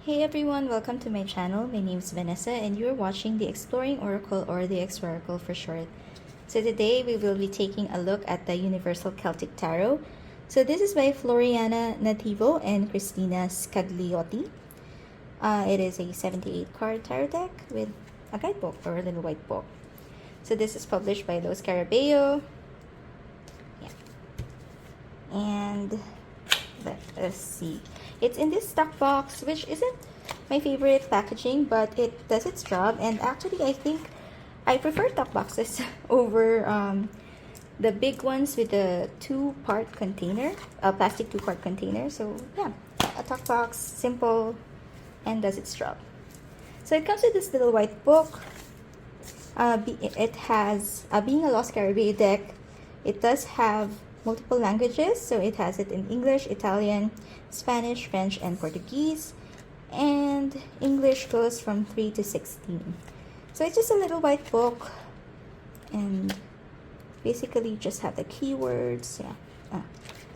Hey everyone, welcome to my channel. My name is Vanessa and you're watching the Exploring Oracle, or the Exploracle for short. So today we will be taking a look at the Universal Celtic Tarot. So this is by Floriana Nativo and Christina Scagliotti. It is a 78 card tarot deck with a guidebook or a little white book. So this is published by Los Carabeo. Yeah. And let us see. It's in this stock box, which isn't my favorite packaging, but it does its job. And actually, I think I prefer stock boxes over the big ones with the two-part container, a plastic two-part container. So yeah, a stock box, simple, and does its job. So it comes with this little white book. It has, being a Los Caribbean deck, it does have multiple languages. So it has it in English, Italian, Spanish, French, and Portuguese. And English goes from 3 to 16. So it's just a little white book. And basically just have the keywords. Yeah,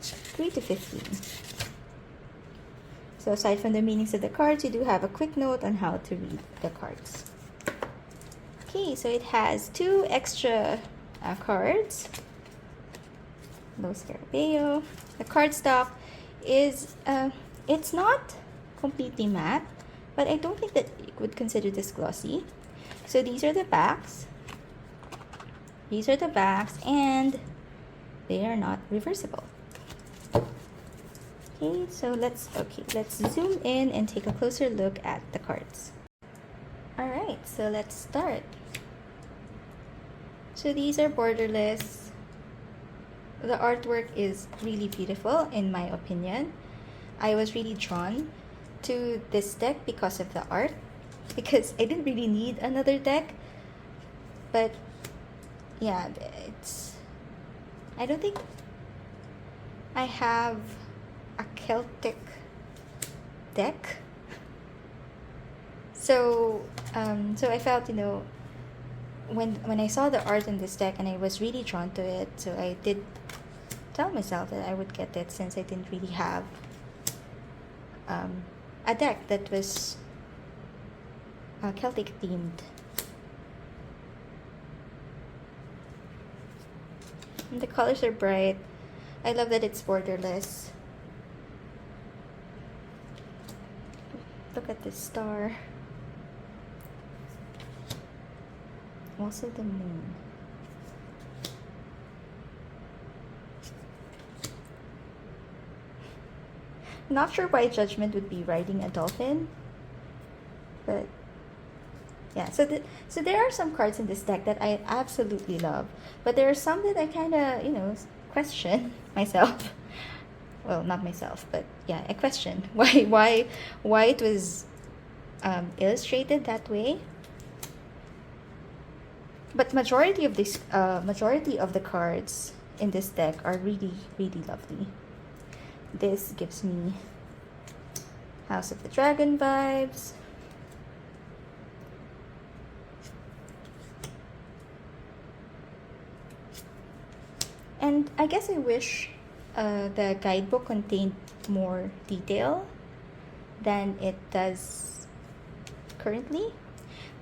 3 to 15. So aside from the meanings of the cards, you do have a quick note on how to read the cards. Okay, so it has two extra cards. Los Carabeo. The cardstock is, it's not completely matte, but I don't think that you would consider this glossy. So these are the backs. These are the backs, and they are not reversible. Okay, so let's zoom in and take a closer look at the cards. All right, so let's start. So these are borderless. The artwork is really beautiful, in my opinion. I was really drawn to this deck because of the art, because I didn't really need another deck. But yeah, I don't think I have a Celtic deck. So I felt, when I saw the art in this deck and I was really drawn to it, so I did tell myself that I would get it, since I didn't really have a deck that was Celtic themed. And the colors are bright. I love that it's borderless. Look at this star. Also the moon. Not sure why Judgment would be riding a dolphin, but yeah. So there are some cards in this deck that I absolutely love, but there are some that I kind of question myself. Well, not myself, but yeah, I question why it was illustrated that way. But majority of the cards in this deck are really, really lovely. This gives me House of the Dragon vibes. And I guess I wish the guidebook contained more detail than it does currently.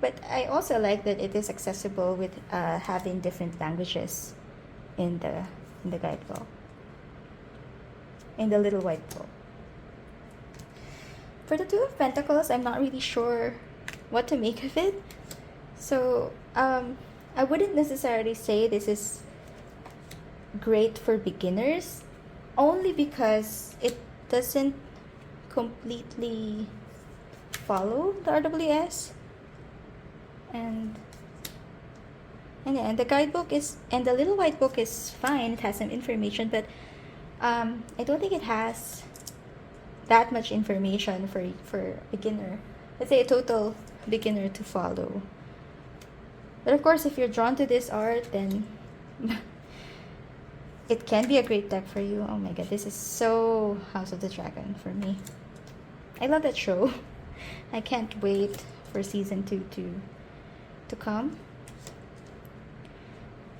But I also like that it is accessible with having different languages in the guidebook, in the little white book. For the Two of Pentacles, I'm not really sure what to make of it. So I wouldn't necessarily say this is great for beginners, only because it doesn't completely follow the RWS. And the guidebook is, and the little white book is fine. It has some information, but I don't think it has that much information for a beginner. Let's say a total beginner to follow. But of course, if you're drawn to this art, then it can be a great deck for you. Oh my god, this is so House of the Dragon for me. I love that show. I can't wait for season 2 to come.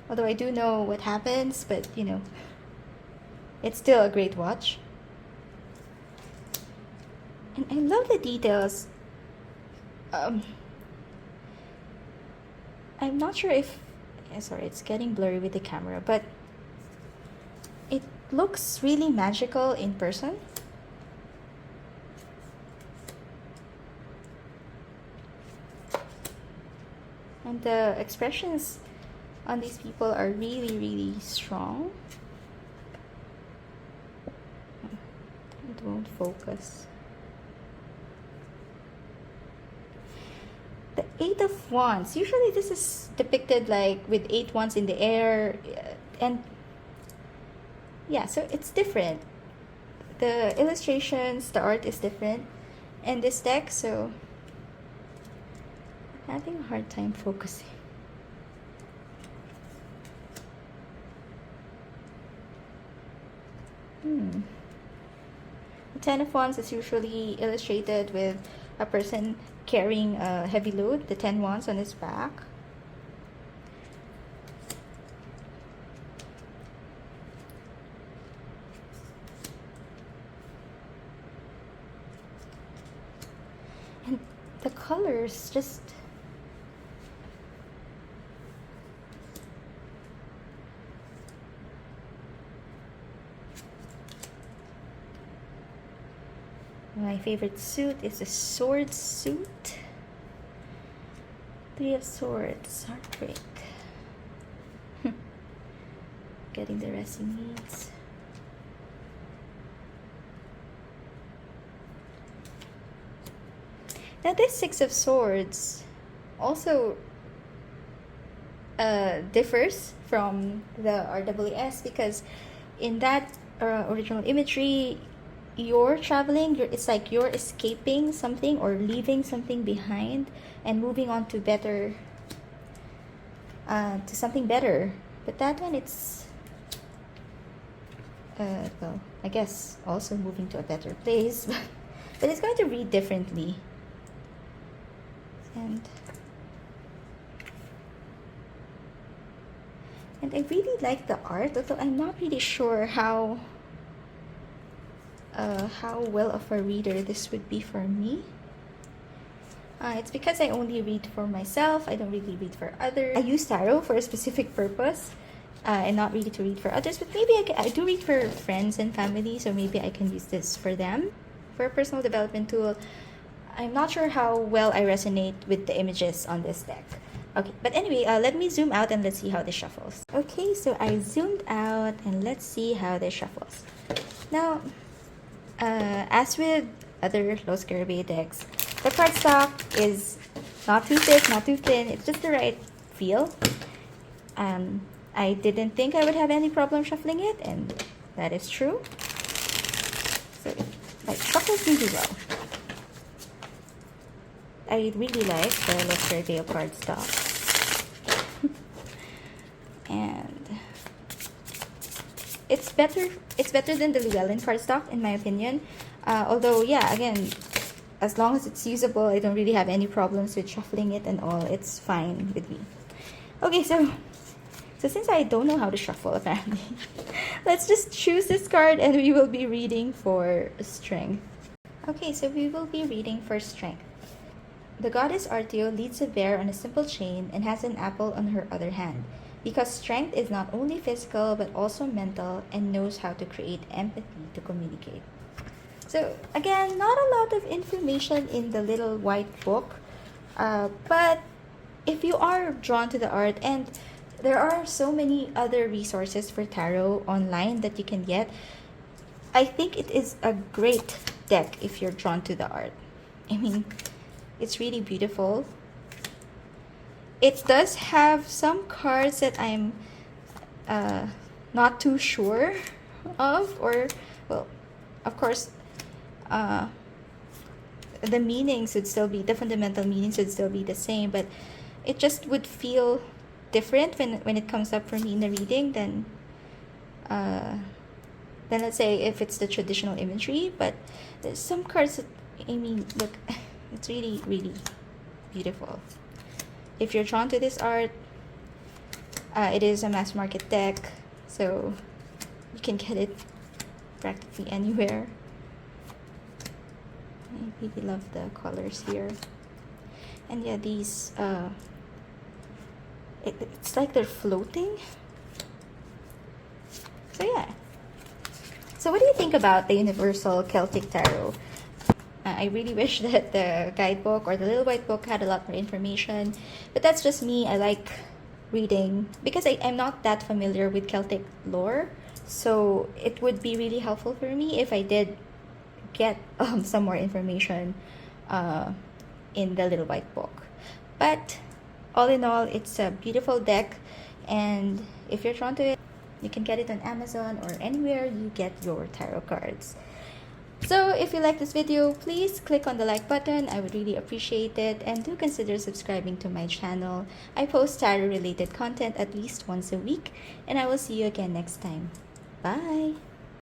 Although I do know what happens, but it's still a great watch. And I love the details. I'm not sure if, sorry, it's getting blurry with the camera, but it looks really magical in person. And the expressions on these people are really, really strong. It won't focus. The Eight of Wands. Usually this is depicted like with 8 wands in the air. And yeah, so it's different. The illustrations, the art is different in this deck, so I'm having a hard time focusing. The Ten of Wands is usually illustrated with a person carrying a heavy load, the 10 wands on his back. And the colors just... My favorite suit is a sword suit. 3 of Swords, heartbreak. Getting the rest he needs. Now this 6 of Swords also differs from the RWS, because in that original imagery, you're traveling, it's like you're escaping something or leaving something behind and moving on to better, to something better. But that one, it's well, I guess also moving to a better place, but it's going to read differently. And I really like the art, although I'm not really sure how well of a reader this would be for me. It's because I only read for myself. I don't really read for others. I use tarot for a specific purpose, and not really to read for others, but maybe I do read for friends and family, so maybe I can use this for them. For a personal development tool, I'm not sure how well I resonate with the images on this deck. Okay, but anyway, let me zoom out and let's see how this shuffles. Okay, so I zoomed out and let's see how this shuffles. Now, as with other Los Caribbean decks, the cardstock is not too thick, not too thin. It's just the right feel. I didn't think I would have any problem shuffling it, and that is true. So it like shuffles really well. I really like the Los Caribbean cardstock. And it's better than the Llewellyn cardstock in my opinion. Although yeah, again, as long as it's usable, I don't really have any problems with shuffling it and all. It's fine with me. Okay, so since I don't know how to shuffle apparently, let's just choose this card and we will be reading for strength. Okay, so we will be reading for strength. The goddess Artio leads a bear on a simple chain and has an apple on her other hand, because strength is not only physical but also mental and knows how to create empathy to communicate. So again, not a lot of information in the little white book, but if you are drawn to the art, and there are so many other resources for tarot online that you can get, I think it is a great deck if you're drawn to the art. I mean, it's really beautiful. It does have some cards that I'm not too sure of, or, well, of course, the meanings would still be, the fundamental meanings would still be the same, but it just would feel different when it comes up for me in the reading than let's say if it's the traditional imagery. But there's some cards that, I mean, look, it's really, really beautiful. If you're drawn to this art, it is a mass market deck, so you can get it practically anywhere. I really love the colors here. And yeah, these it's like they're floating. So yeah. So what do you think about the Universal Celtic Tarot? I really wish that the guidebook or the little white book had a lot more information, but that's just me. I like reading because I'm not that familiar with Celtic lore, so it would be really helpful for me if I did get some more information in the little white book. But all in all, it's a beautiful deck, and if you're drawn to it, you can get it on Amazon or anywhere you get your tarot cards. So if you like this video, please click on the like button. I would really appreciate it, and do consider subscribing to my channel. I post tarot related content at least once a week, and I will see you again next time. Bye!